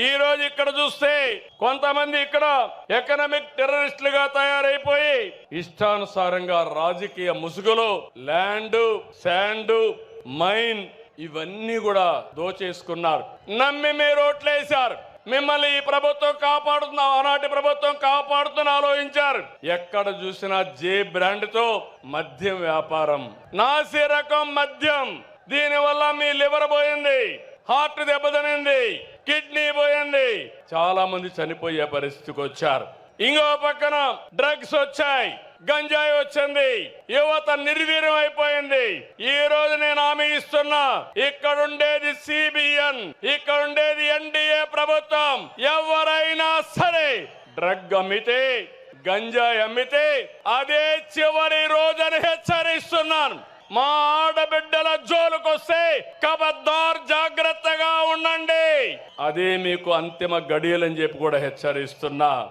ఈ రోజు ఇక్కడ చూస్తే కొంతమంది ఇక్కడ ఎకనామిక్ టెర్రరిస్టులుగా తయారైపోయి ఇష్టానుసారంగా రాజకీయ ముసుగులో ల్యాండ్, శాండ్, మైన్ ఇవన్నీ కూడా దోచేసుకున్నారు. నమ్మి మీరు ఓట్లేశారు. మిమ్మల్ని ఈ ప్రభుత్వం కాపాడుతున్నా, ఆనాటి ప్రభుత్వం కాపాడుతున్న ఆలోచించారు. ఎక్కడ చూసినా జే బ్రాండ్ తో మద్యం వ్యాపారం, నాసి రకం మద్యం. దీనివల్ల మీ లివర్ పోయింది, హార్ట్ దెబ్బతినింది, కిడ్నీ పోయింది, చాలా మంది చనిపోయే పరిస్థితికి వచ్చారు. ఇంకో పక్కన డ్రగ్స్ వచ్చాయి, గంజాయి వచ్చింది, యువత నిర్వీర్యం అయిపోయింది. ఈ రోజు నేను హామీ ఇస్తున్నా, ఇక్కడుండేది సిబిఎన్, ఇక్కడుండేది ఎన్డీఏ ప్రభుత్వం. ఎవరైనా సరే డ్రగ్ అమ్మితే, గంజాయి అమ్మితే అదే చివరి రోజని హెచ్చరిస్తున్నాను. మా ఆడబిడ్డల జోలుకొస్తే కబద్దార్ జాగ్రత్తగా ఉండండి. అదే మీకు అంతిమ గడియలని చెప్పి కూడా హెచ్చరిస్తున్నా.